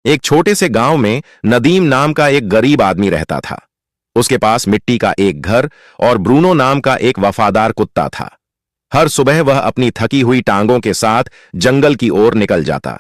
एक छोटे से गांव में नदीम नाम का एक गरीब आदमी रहता था। उसके पास मिट्टी का एक घर और ब्रूनो नाम का एक वफादार कुत्ता था। हर सुबह वह अपनी थकी हुई टांगों के साथ जंगल की ओर निकल जाता।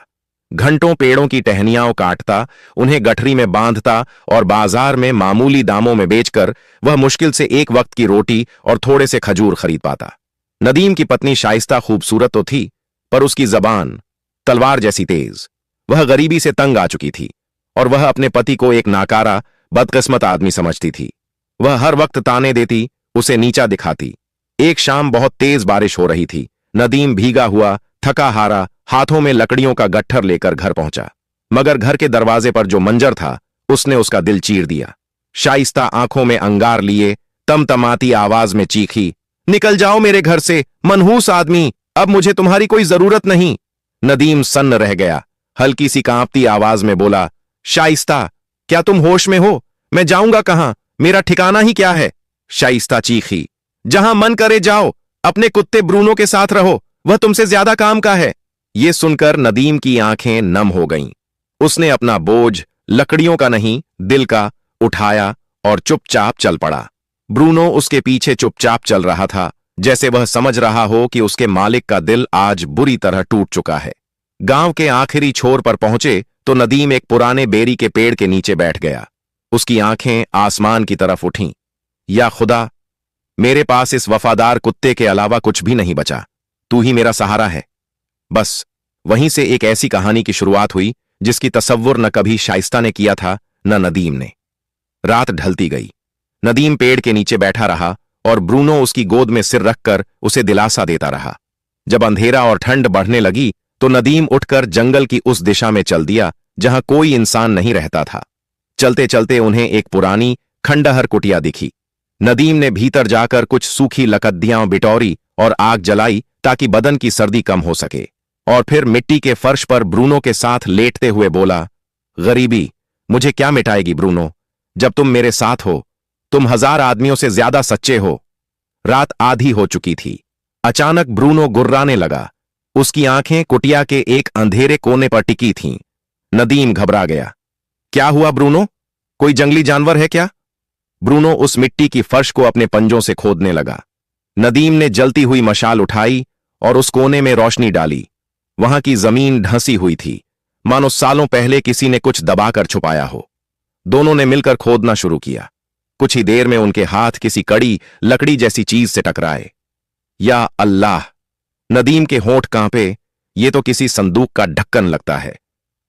घंटों पेड़ों की टहनियां काटता, उन्हें गठरी में बांधता और बाजार में मामूली दामों में बेचकर वह मुश्किल से एक वक्त की रोटी और थोड़े से खजूर खरीद पाता। नदीम की पत्नी शाइस्ता खूबसूरत तो थी, पर उसकी जबान तलवार जैसी तेज। वह गरीबी से तंग आ चुकी थी और वह अपने पति को एक नाकारा, बदकिस्मत आदमी समझती थी। वह हर वक्त ताने देती, उसे नीचा दिखाती। एक शाम बहुत तेज बारिश हो रही थी। नदीम भीगा हुआ, थका हारा, हाथों में लकड़ियों का गट्ठर लेकर घर पहुंचा। मगर घर के दरवाजे पर जो मंजर था, उसने उसका दिल चीर दिया। शाइस्ता आंखों में अंगार लिए तमतमाती आवाज में चीखी, निकल जाओ मेरे घर से, मनहूस आदमी, अब मुझे तुम्हारी कोई जरूरत नहीं। नदीम सन्न रह गया, हल्की सी कांपती आवाज में बोला, शाइस्ता, क्या तुम होश में हो? मैं जाऊंगा कहां? मेरा ठिकाना ही क्या है? शाइस्ता चीखी, जहां मन करे जाओ, अपने कुत्ते ब्रूनो के साथ रहो, वह तुमसे ज्यादा काम का है। यह सुनकर नदीम की आंखें नम हो गईं। उसने अपना बोझ, लकड़ियों का नहीं दिल का, उठाया और चुपचाप चल पड़ा। ब्रूनो उसके पीछे चुपचाप चल रहा था, जैसे वह समझ रहा हो कि उसके मालिक का दिल आज बुरी तरह टूट चुका है। गांव के आखिरी छोर पर पहुंचे तो नदीम एक पुराने बेरी के पेड़ के नीचे बैठ गया। उसकी आंखें आसमान की तरफ उठीं। या खुदा, मेरे पास इस वफादार कुत्ते के अलावा कुछ भी नहीं बचा, तू ही मेरा सहारा है। बस वहीं से एक ऐसी कहानी की शुरुआत हुई जिसकी तसव्वुर न कभी शाइस्ता ने किया था, न नदीम ने। रात ढलती गई। नदीम पेड़ के नीचे बैठा रहा और ब्रूनो उसकी गोद में सिर रखकर उसे दिलासा देता रहा। जब अंधेरा और ठंड बढ़ने लगी तो नदीम उठकर जंगल की उस दिशा में चल दिया जहां कोई इंसान नहीं रहता था। चलते चलते उन्हें एक पुरानी खंडहर कुटिया दिखी। नदीम ने भीतर जाकर कुछ सूखी लकड़ियां बिटौरी और आग जलाई ताकि बदन की सर्दी कम हो सके, और फिर मिट्टी के फर्श पर ब्रूनो के साथ लेटते हुए बोला, गरीबी मुझे क्या मिटाएगी ब्रूनो, जब तुम मेरे साथ हो। तुम 1000 आदमियों से ज्यादा सच्चे हो। रात आधी हो चुकी थी। अचानक ब्रूनो गुर्राने लगा। उसकी आंखें कुटिया के एक अंधेरे कोने पर टिकी थीं। नदीम घबरा गया। क्या हुआ ब्रूनो? कोई जंगली जानवर है क्या? ब्रूनो उस मिट्टी की फर्श को अपने पंजों से खोदने लगा। नदीम ने जलती हुई मशाल उठाई और उस कोने में रोशनी डाली। वहां की जमीन ढंसी हुई थी, मानो सालों पहले किसी ने कुछ दबाकर छुपाया हो। दोनों ने मिलकर खोदना शुरू किया। कुछ ही देर में उनके हाथ किसी कड़ी लकड़ी जैसी चीज से टकराए। या अल्लाह! नदीम के होंठ कांपे। ये तो किसी संदूक का ढक्कन लगता है।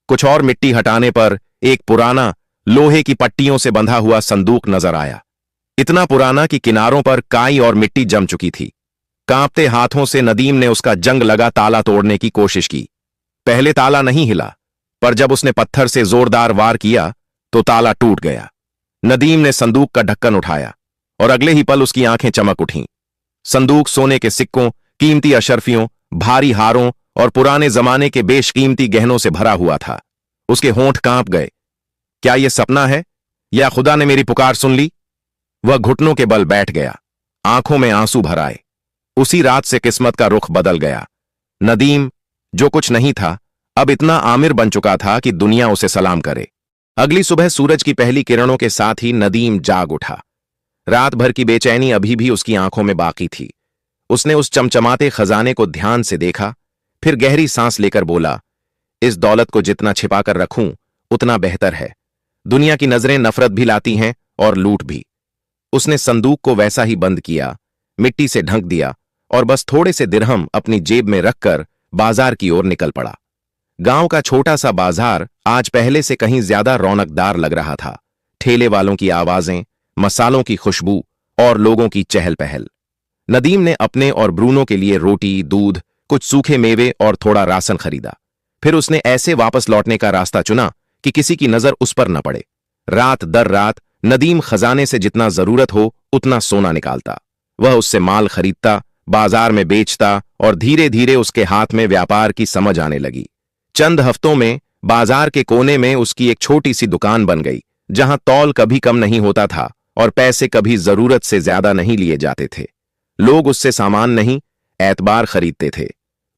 कुछ और मिट्टी हटाने पर एक पुराना लोहे की पट्टियों से बंधा हुआ संदूक नजर आया। इतना पुराना कि किनारों पर काई और मिट्टी जम चुकी थी। कांपते हाथों से नदीम ने उसका जंग लगा ताला तोड़ने की कोशिश की। पहले ताला नहीं हिला, पर जब उसने पत्थर से जोरदार वार किया तो ताला टूट गया। नदीम ने संदूक का ढक्कन उठाया और अगले ही पल उसकी आंखें चमक उठीं। संदूक सोने के सिक्कों, कीमती अशर्फियों, भारी हारों और पुराने जमाने के बेशकीमती गहनों से भरा हुआ था। उसके होंठ कांप गए। क्या यह सपना है या खुदा ने मेरी पुकार सुन ली? वह घुटनों के बल बैठ गया, आंखों में आंसू भर आए। उसी रात से किस्मत का रुख बदल गया। नदीम, जो कुछ नहीं था, अब इतना आमिर बन चुका था कि दुनिया उसे सलाम करे। अगली सुबह सूरज की पहली किरणों के साथ ही नदीम जाग उठा। रात भर की बेचैनी अभी भी उसकी आंखों में बाकी थी। उसने उस चमचमाते खजाने को ध्यान से देखा, फिर गहरी सांस लेकर बोला, इस दौलत को जितना छिपाकर रखूं उतना बेहतर है। दुनिया की नजरें नफरत भी लाती हैं और लूट भी। उसने संदूक को वैसा ही बंद किया, मिट्टी से ढंक दिया और बस थोड़े से दिरहम अपनी जेब में रखकर बाजार की ओर निकल पड़ा। गांव का छोटा सा बाजार आज पहले से कहीं ज्यादा रौनकदार लग रहा था। ठेले वालों की आवाजें, मसालों की खुशबू और लोगों की चहल पहल। नदीम ने अपने और ब्रूनो के लिए रोटी, दूध, कुछ सूखे मेवे और थोड़ा राशन खरीदा। फिर उसने ऐसे वापस लौटने का रास्ता चुना कि किसी की नजर उस पर न पड़े। रात दर रात नदीम खजाने से जितना जरूरत हो उतना सोना निकालता। वह उससे माल खरीदता, बाजार में बेचता और धीरे धीरे उसके हाथ में व्यापार की समझ आने लगी। चंद हफ्तों में बाजार के कोने में उसकी एक छोटी सी दुकान बन गई, जहां तौल कभी कम नहीं होता था और पैसे कभी जरूरत से ज्यादा नहीं लिए जाते थे। लोग उससे सामान नहीं, एतबार खरीदते थे।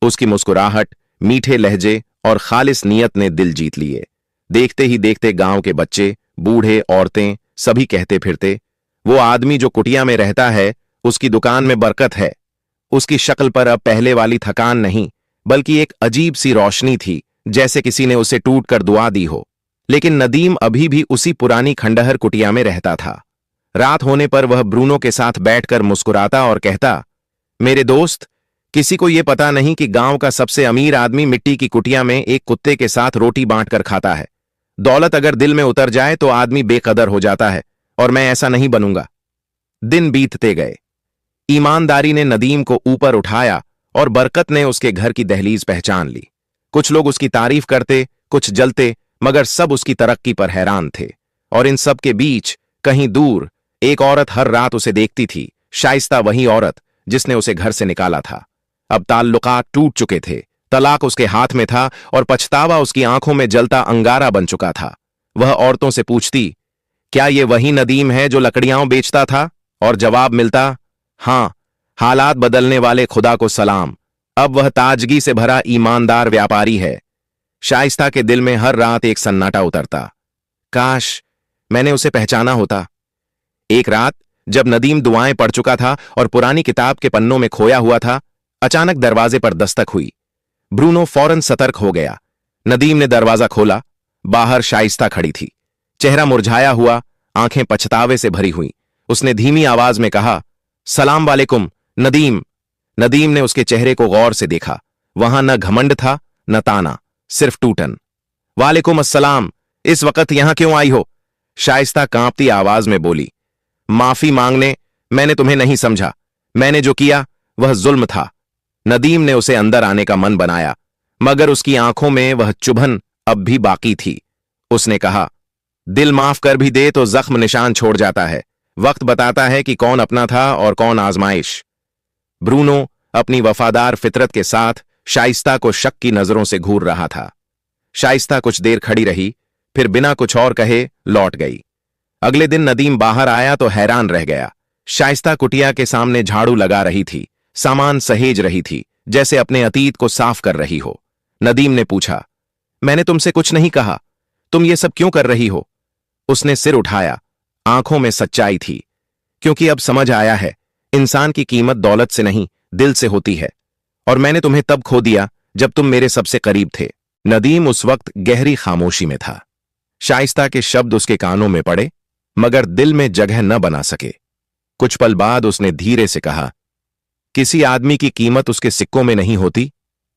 उसकी मुस्कुराहट, मीठे लहजे और खालिस नियत ने दिल जीत लिए। देखते ही देखते गांव के बच्चे, बूढ़े, औरतें सभी कहते फिरते, वो आदमी जो कुटिया में रहता है, उसकी दुकान में बरकत है। उसकी शक्ल पर अब पहले वाली थकान नहीं, बल्कि एक अजीब सी रोशनी थी, जैसे किसी ने उसे टूट कर दुआ दी हो। लेकिन नदीम अभी भी उसी पुरानी खंडहर कुटिया में रहता था। रात होने पर वह ब्रूनो के साथ बैठकर मुस्कुराता और कहता, मेरे दोस्त, किसी को यह पता नहीं कि गांव का सबसे अमीर आदमी मिट्टी की कुटिया में एक कुत्ते के साथ रोटी बांटकर खाता है। दौलत अगर दिल में उतर जाए तो आदमी बेकदर हो जाता है, और मैं ऐसा नहीं बनूंगा। दिन बीतते गए। ईमानदारी ने नदीम को ऊपर उठाया और बरकत ने उसके घर की दहलीज पहचान ली। कुछ लोग उसकी तारीफ करते, कुछ जलते, मगर सब उसकी तरक्की पर हैरान थे। और इन सब के बीच कहीं दूर एक औरत हर रात उसे देखती थी, शाइस्ता, वही औरत जिसने उसे घर से निकाला था। अब ताल्लुकात टूट चुके थे, तलाक उसके हाथ में था और पछतावा उसकी आंखों में जलता अंगारा बन चुका था। वह औरतों से पूछती, क्या ये वही नदीम है जो लकड़ियां बेचता था? और जवाब मिलता, हां, हालात बदलने वाले खुदा को सलाम, अब वह ताजगी से भरा ईमानदार व्यापारी है। शाइस्ता के दिल में हर रात एक सन्नाटा उतरता, काश मैंने उसे पहचाना होता। एक रात जब नदीम दुआएं पढ़ चुका था और पुरानी किताब के पन्नों में खोया हुआ था, अचानक दरवाजे पर दस्तक हुई। ब्रूनो फौरन सतर्क हो गया। नदीम ने दरवाजा खोला। बाहर शाइस्ता खड़ी थी, चेहरा मुरझाया हुआ, आंखें पछतावे से भरी हुई। उसने धीमी आवाज में कहा, सलाम वालेकुम नदीम। नदीम ने उसके चेहरे को गौर से देखा। वहां न घमंड था न ताना, सिर्फ टूटन। वालेकुम अस्सलाम, इस वक्त यहां क्यों आई हो? शाइस्ता कांपती आवाज में बोली, माफी मांगने, मैंने तुम्हें नहीं समझा। मैंने जो किया वह जुल्म था। नदीम ने उसे अंदर आने का मन बनाया, मगर उसकी आंखों में वह चुभन अब भी बाकी थी। उसने कहा, दिल माफ कर भी दे तो जख्म निशान छोड़ जाता है। वक्त बताता है कि कौन अपना था और कौन आजमाइश। ब्रूनो अपनी वफादार फितरत के साथ शाइस्ता को शक की नजरों से घूर रहा था। शाइस्ता कुछ देर खड़ी रही, फिर बिना कुछ और कहे लौट गई। अगले दिन नदीम बाहर आया तो हैरान रह गया। शाइस्ता कुटिया के सामने झाड़ू लगा रही थी, सामान सहेज रही थी, जैसे अपने अतीत को साफ कर रही हो। नदीम ने पूछा, मैंने तुमसे कुछ नहीं कहा, तुम ये सब क्यों कर रही हो? उसने सिर उठाया, आंखों में सच्चाई थी, क्योंकि अब समझ आया है, इंसान की कीमत दौलत से नहीं, दिल से होती है। और मैंने तुम्हें तब खो दिया जब तुम मेरे सबसे करीब थे। नदीम उस वक्त गहरी खामोशी में था। शाइस्ता के शब्द उसके कानों में पड़े, मगर दिल में जगह न बना सके। कुछ पल बाद उसने धीरे से कहा, किसी आदमी की कीमत उसके सिक्कों में नहीं होती,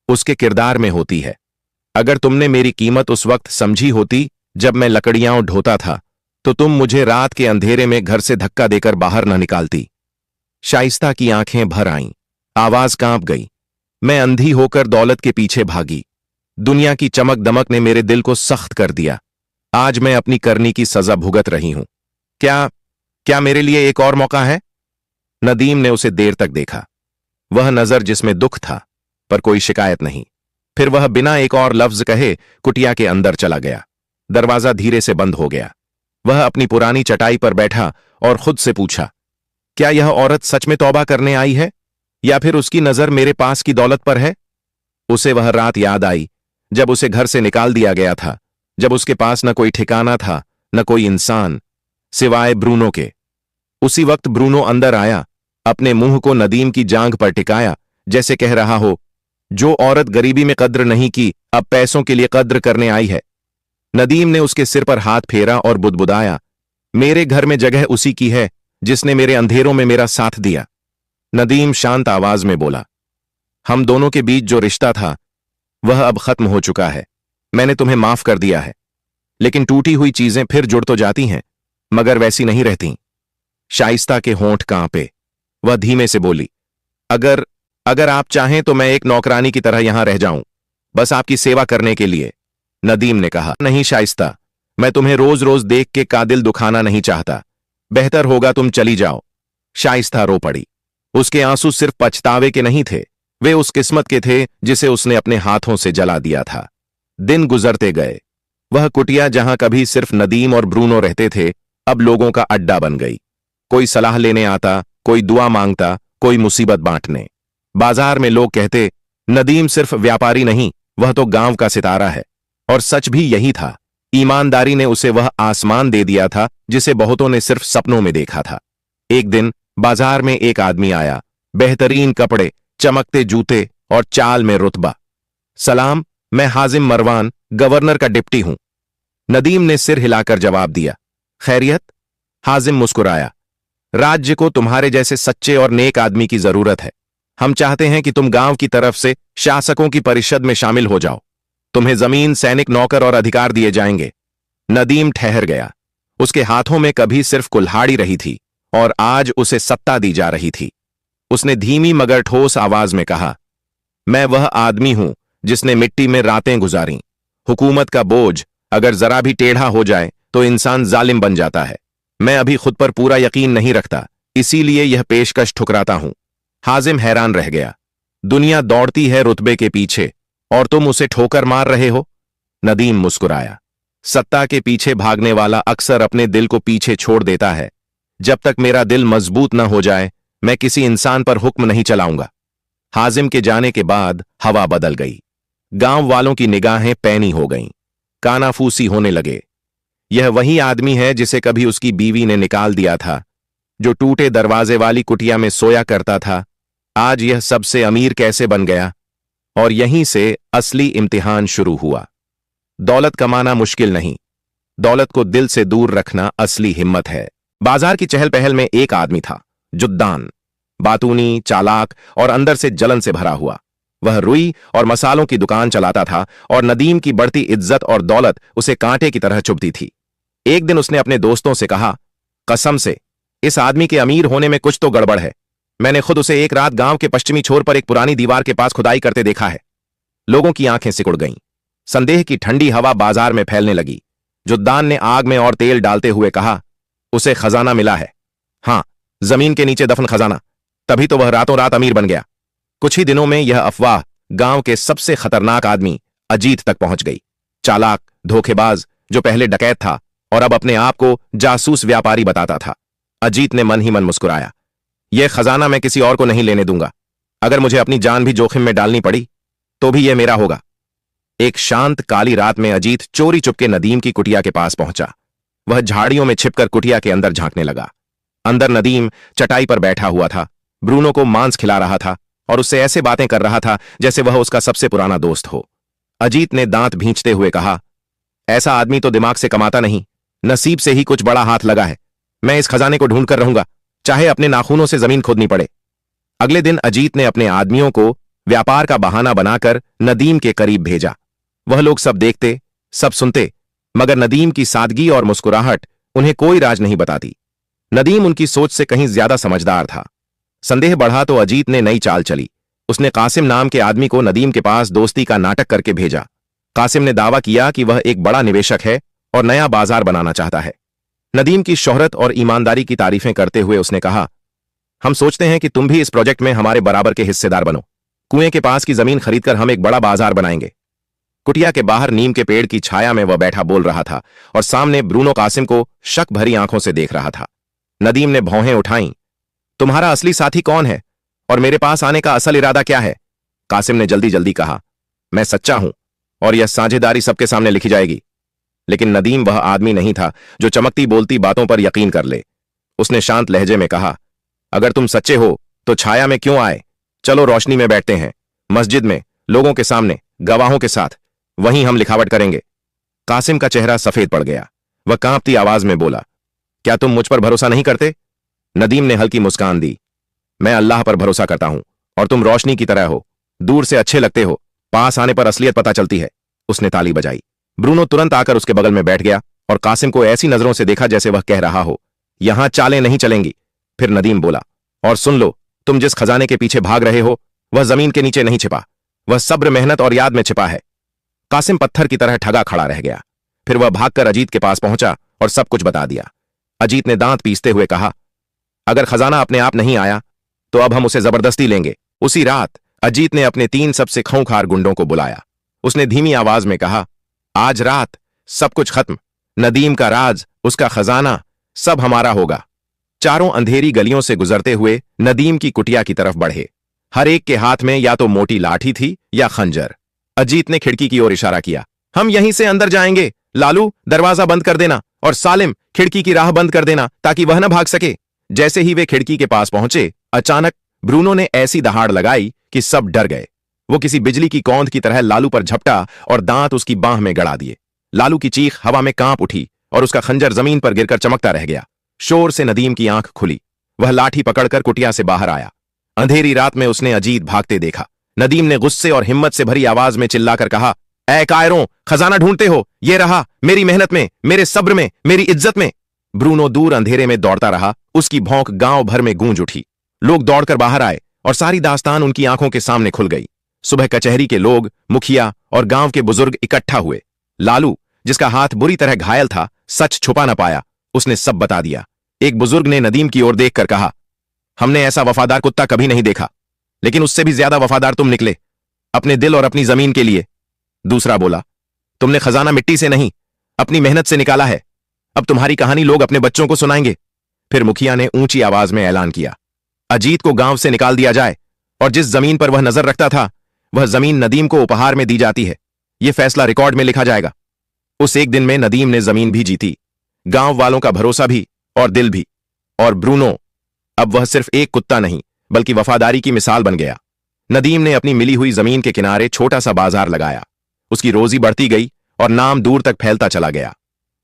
उसके किरदार में होती है। अगर तुमने मेरी कीमत उस वक्त समझी होती जब मैं लकड़ियां ढोता था, तो तुम मुझे रात के अंधेरे में घर से धक्का देकर बाहर न निकालती। शाइस्ता की आंखें भर आईं, आवाज कांप गई। मैं अंधी होकर दौलत के पीछे भागी। दुनिया की चमक दमक ने मेरे दिल को सख्त कर दिया। आज मैं अपनी करनी की सजा भुगत रही हूं। क्या मेरे लिए एक और मौका है? नदीम ने उसे देर तक देखा, वह नजर जिसमें दुख था पर कोई शिकायत नहीं। फिर वह बिना एक और लफ्ज कहे कुटिया के अंदर चला गया। दरवाजा धीरे से बंद हो गया। वह अपनी पुरानी चटाई पर बैठा और खुद से पूछा, क्या यह औरत सच में तौबा करने आई है, या फिर उसकी नजर मेरे पास की दौलत पर है? उसे वह रात याद आई जब उसे घर से निकाल दिया गया था, जब उसके पास न कोई ठिकाना था, न कोई इंसान, सिवाय ब्रूनो के। उसी वक्त ब्रूनो अंदर आया, अपने मुंह को नदीम की जांघ पर टिकाया, जैसे कह रहा हो, जो औरत गरीबी में कद्र नहीं की, अब पैसों के लिए कद्र करने आई है। नदीम ने उसके सिर पर हाथ फेरा और बुदबुदाया, मेरे घर में जगह उसी की है जिसने मेरे अंधेरों में मेरा साथ दिया। नदीम शांत आवाज में बोला, हम दोनों के बीच जो रिश्ता था वह अब खत्म हो चुका है। मैंने तुम्हें माफ कर दिया है, लेकिन टूटी हुई चीजें फिर जुड़ तो जाती हैं, मगर वैसी नहीं रहती। शाइस्ता के होंठ कांपे। वह धीमे से बोली, अगर आप चाहें तो मैं एक नौकरानी की तरह यहां रह जाऊं, बस आपकी सेवा करने के लिए। नदीम ने कहा, नहीं शाइस्ता, मैं तुम्हें रोज रोज देख के कादिल दुखाना नहीं चाहता। बेहतर होगा तुम चली जाओ। शाइस्ता रो पड़ी। उसके आंसू सिर्फ पछतावे के नहीं थे, वे उस किस्मत के थे जिसे उसने अपने हाथों से जला दिया था। दिन गुजरते गए। वह कुटिया जहां कभी सिर्फ नदीम और ब्रूनो रहते थे, अब लोगों का अड्डा बन गई। कोई सलाह लेने आता, कोई दुआ मांगता, कोई मुसीबत बांटने। बाजार में लोग कहते, नदीम सिर्फ व्यापारी नहीं, वह तो गांव का सितारा है। और सच भी यही था। ईमानदारी ने उसे वह आसमान दे दिया था जिसे बहुतों ने सिर्फ सपनों में देखा था। एक दिन बाजार में एक आदमी आया, बेहतरीन कपड़े, चमकते जूते और चाल में रुतबा। सलाम, मैं हाजिम मरवान, गवर्नर का डिप्टी हूं। नदीम ने सिर हिलाकर जवाब दिया। खैरियत? हाजिम मुस्कुराया। राज्य को तुम्हारे जैसे सच्चे और नेक आदमी की जरूरत है। हम चाहते हैं कि तुम गांव की तरफ से शासकों की परिषद में शामिल हो जाओ। तुम्हें जमीन, सैनिक, नौकर और अधिकार दिए जाएंगे। नदीम ठहर गया। उसके हाथों में कभी सिर्फ कुल्हाड़ी रही थी और आज उसे सत्ता दी जा रही थी। उसने धीमी मगर ठोस आवाज में कहा, मैं वह आदमी हूं जिसने मिट्टी में रातें गुजारी। हुकूमत का बोझ अगर जरा भी टेढ़ा हो जाए तो इंसान जालिम बन जाता है। मैं अभी खुद पर पूरा यकीन नहीं रखता, इसीलिए यह पेशकश ठुकराता हूं। हाजिम हैरान रह गया। दुनिया दौड़ती है रुतबे के पीछे और तुम उसे ठोकर मार रहे हो? नदीम मुस्कुराया। सत्ता के पीछे भागने वाला अक्सर अपने दिल को पीछे छोड़ देता है। जब तक मेरा दिल मजबूत न हो जाए, मैं किसी इंसान पर हुक्म नहीं चलाऊंगा। हाजिम के जाने के बाद हवा बदल गई। गांव वालों की निगाहें पैनी हो गईं, कानाफूसी होने लगे। यह वही आदमी है जिसे कभी उसकी बीवी ने निकाल दिया था, जो टूटे दरवाजे वाली कुटिया में सोया करता था। आज यह सबसे अमीर कैसे बन गया? और यहीं से असली इम्तिहान शुरू हुआ। दौलत कमाना मुश्किल नहीं, दौलत को दिल से दूर रखना असली हिम्मत है। बाजार की चहल पहल में एक आदमी था, जुद्दान, बातूनी, चालाक और अंदर से जलन से भरा हुआ। वह रुई और मसालों की दुकान चलाता था और नदीम की बढ़ती इज्जत और दौलत उसे कांटे की तरह चुभती थी। एक दिन उसने अपने दोस्तों से कहा, कसम से इस आदमी के अमीर होने में कुछ तो गड़बड़ है। मैंने खुद उसे एक रात गांव के पश्चिमी छोर पर एक पुरानी दीवार के पास खुदाई करते देखा है। लोगों की आंखें सिकुड़ गईं। संदेह की ठंडी हवा बाजार में फैलने लगी। जुद्दान ने आग में और तेल डालते हुए कहा, उसे खजाना मिला है। हां, जमीन के नीचे दफन खजाना। तभी तो वह रातों रात अमीर बन गया। कुछ ही दिनों में यह अफवाह गांव के सबसे खतरनाक आदमी अजीत तक पहुंच गई। चालाक, धोखेबाज, जो पहले डकैत था और अब अपने आप को जासूस व्यापारी बताता था। अजीत ने मन ही मन मुस्कुराया। यह खजाना मैं किसी और को नहीं लेने दूंगा। अगर मुझे अपनी जान भी जोखिम में डालनी पड़ी तो भी यह मेरा होगा। एक शांत काली रात में अजीत चोरी चुपके नदीम की कुटिया के पास पहुंचा। वह झाड़ियों में छिपकर कुटिया के अंदर झांकने लगा। अंदर नदीम चटाई पर बैठा हुआ था, ब्रूनो को मांस खिला रहा था और उससे ऐसे बातें कर रहा था जैसे वह उसका सबसे पुराना दोस्त हो। अजीत ने दांत भींचते हुए कहा, ऐसा आदमी तो दिमाग से कमाता नहीं, नसीब से ही कुछ बड़ा हाथ लगा है। मैं इस खजाने को ढूंढ कर रहूंगा, चाहे अपने नाखूनों से जमीन खोदनी पड़े। अगले दिन अजीत ने अपने आदमियों को व्यापार का बहाना बनाकर नदीम के करीब भेजा। वह लोग सब देखते, सब सुनते, मगर नदीम की सादगी और मुस्कुराहट उन्हें कोई राज नहीं बताती। नदीम उनकी सोच से कहीं ज्यादा समझदार था। संदेह बढ़ा तो अजीत ने नई चाल चली। उसने कासिम नाम के आदमी को नदीम के पास दोस्ती का नाटक करके भेजा। कासिम ने दावा किया कि वह एक बड़ा निवेशक है और नया बाजार बनाना चाहता है। नदीम की शोहरत और ईमानदारी की तारीफें करते हुए उसने कहा, हम सोचते हैं कि तुम भी इस प्रोजेक्ट में हमारे बराबर के हिस्सेदार बनो। कुएं के पास की जमीन खरीदकर हम एक बड़ा बाजार बनाएंगे। कुटिया के बाहर नीम के पेड़ की छाया में वह बैठा बोल रहा था और सामने ब्रूनो कासिम को शक भरी आंखों से देख रहा था। नदीम ने भौहें उठाईं। तुम्हारा असली साथी कौन है और मेरे पास आने का असल इरादा क्या है? कासिम ने जल्दी जल्दी कहा, मैं सच्चा हूं और यह साझेदारी सबके सामने लिखी जाएगी। लेकिन नदीम वह आदमी नहीं था जो चमकती बोलती बातों पर यकीन कर ले। उसने शांत लहजे में कहा, अगर तुम सच्चे हो तो छाया में क्यों आए? चलो रोशनी में बैठते हैं, मस्जिद में, लोगों के सामने, गवाहों के साथ, वहीं हम लिखावट करेंगे। कासिम का चेहरा सफेद पड़ गया। वह कांपती आवाज में बोला, क्या तुम मुझ पर भरोसा नहीं करते? नदीम ने हल्की मुस्कान दी, मैं अल्लाह पर भरोसा करता हूं और तुम रोशनी की तरह हो, दूर से अच्छे लगते हो, पास आने पर असलियत पता चलती है। उसने ताली बजाई। ब्रूनो तुरंत आकर उसके बगल में बैठ गया और कासिम को ऐसी नजरों से देखा जैसे वह कह रहा हो, यहां चालें नहीं चलेंगी। फिर नदीम बोला, और सुन लो, तुम जिस खजाने के पीछे भाग रहे हो वह जमीन के नीचे नहीं छिपा, वह सब्र, मेहनत और याद में छिपा है। कासिम पत्थर की तरह ठगा खड़ा रह गया। फिर वह भागकर अजीत के पास पहुंचा और सब कुछ बता दिया। अजीत ने दांत पीसते हुए कहा, अगर खजाना अपने आप नहीं आया तो अब हम उसे जबरदस्ती लेंगे। उसी रात अजीत ने अपने 3 सबसे खूंखार गुंडों को बुलाया। उसने धीमी आवाज में कहा, आज रात सब कुछ खत्म, नदीम का राज, उसका खजाना, सब हमारा होगा। चारों अंधेरी गलियों से गुजरते हुए नदीम की कुटिया की तरफ बढ़े। हर एक के हाथ में या तो मोटी लाठी थी या खंजर। अजीत ने खिड़की की ओर इशारा किया, हम यहीं से अंदर जाएंगे, लालू, दरवाजा बंद कर देना, और सालिम, खिड़की की राह बंद कर देना ताकि वह न भाग सके। जैसे ही वे खिड़की के पास पहुंचे, अचानक ब्रूनो ने ऐसी दहाड़ लगाई कि सब डर गए। वो किसी बिजली की कौंध की तरह लालू पर झपटा और दांत उसकी बांह में गड़ा दिए। लालू की चीख हवा में कांप उठी और उसका खंजर जमीन पर गिरकर चमकता रह गया। शोर से नदीम की आंख खुली। वह लाठी पकड़कर कुटिया से बाहर आया। अंधेरी रात में उसने अजीत भागते देखा। नदीम ने गुस्से और हिम्मत से भरी आवाज में चिल्लाकर कहा, ऐ कायरों, खजाना ढूंढते हो? ये रहा, मेरी मेहनत में, मेरे सब्र में, मेरी इज्जत में। ब्रूनो दूर अंधेरे में दौड़ता रहा। उसकी भौंक गांव भर में गूंज उठी। लोग दौड़कर बाहर आए और सारी दास्तान उनकी आंखों के सामने खुल गई। सुबह कचहरी के लोग, मुखिया और गांव के बुजुर्ग इकट्ठा हुए। लालू, जिसका हाथ बुरी तरह घायल था, सच छुपा न पाया। उसने सब बता दिया। एक बुजुर्ग ने नदीम की ओर देखकर कहा, हमने ऐसा वफादार कुत्ता कभी नहीं देखा, लेकिन उससे भी ज्यादा वफादार तुम निकले, अपने दिल और अपनी जमीन के लिए। दूसरा बोला, तुमने खजाना मिट्टी से नहीं, अपनी मेहनत से निकाला है। अब तुम्हारी कहानी लोग अपने बच्चों को सुनाएंगे। फिर मुखिया ने ऊंची आवाज में ऐलान किया, अजीत को गांव से निकाल दिया जाए और जिस जमीन पर वह नजर रखता था, वह जमीन नदीम को उपहार में दी जाती है। यह फैसला रिकॉर्ड में लिखा जाएगा। उस एक दिन में नदीम ने जमीन भी जीती, गांव वालों का भरोसा भी और दिल भी। और ब्रूनो, अब वह सिर्फ एक कुत्ता नहीं, बल्कि वफादारी की मिसाल बन गया। नदीम ने अपनी मिली हुई जमीन के किनारे छोटा सा बाजार लगाया। उसकी रोजी बढ़ती गई और नाम दूर तक फैलता चला गया।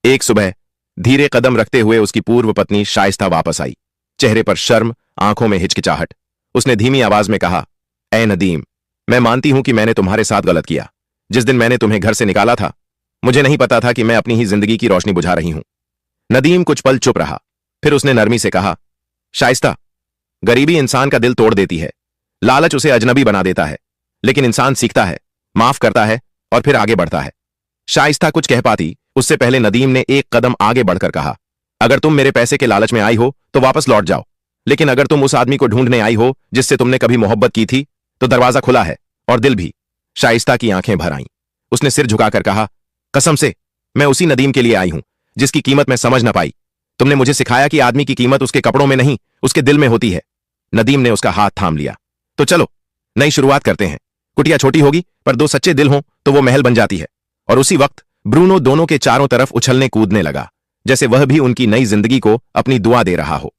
एक सुबह धीरे कदम रखते हुए उसकी पूर्व पत्नी शाइस्ता वापस आई। चेहरे पर शर्म, आंखों में हिचकिचाहट। उसने धीमी आवाज में कहा, ऐ नदीम, मैं मानती हूं कि मैंने तुम्हारे साथ गलत किया। जिस दिन मैंने तुम्हें घर से निकाला था, मुझे नहीं पता था कि मैं अपनी ही जिंदगी की रोशनी बुझा रही हूं। नदीम कुछ पल चुप रहा। फिर उसने नरमी से कहा, शाइस्ता, गरीबी इंसान का दिल तोड़ देती है, लालच उसे अजनबी बना देता है, लेकिन इंसान सीखता है, माफ करता है और फिर आगे बढ़ता है। शाइस्ता कुछ कह पाती, उससे पहले नदीम ने एक कदम आगे बढ़कर कहा, अगर तुम मेरे पैसे के लालच में आई हो तो वापस लौट जाओ, लेकिन अगर तुम उस आदमी को ढूंढने आई हो जिससे तुमने कभी मोहब्बत की थी, तो दरवाजा खुला है और दिल भी। शाइस्ता की आंखें भर आईं। उसने सिर झुकाकर कहा, कसम से, मैं उसी नदीम के लिए आई हूं जिसकी कीमत मैं समझ न पाई। तुमने मुझे सिखाया कि आदमी की कीमत उसके कपड़ों में नहीं, उसके दिल में होती है। नदीम ने उसका हाथ थाम लिया। तो चलो, नई शुरुआत करते हैं। कुटिया छोटी होगी, पर दो सच्चे दिल हों तो वो महल बन जाती है। और उसी वक्त ब्रूनो दोनों के चारों तरफ उछलने कूदने लगा, जैसे वह भी उनकी नई जिंदगी को अपनी दुआ दे रहा हो।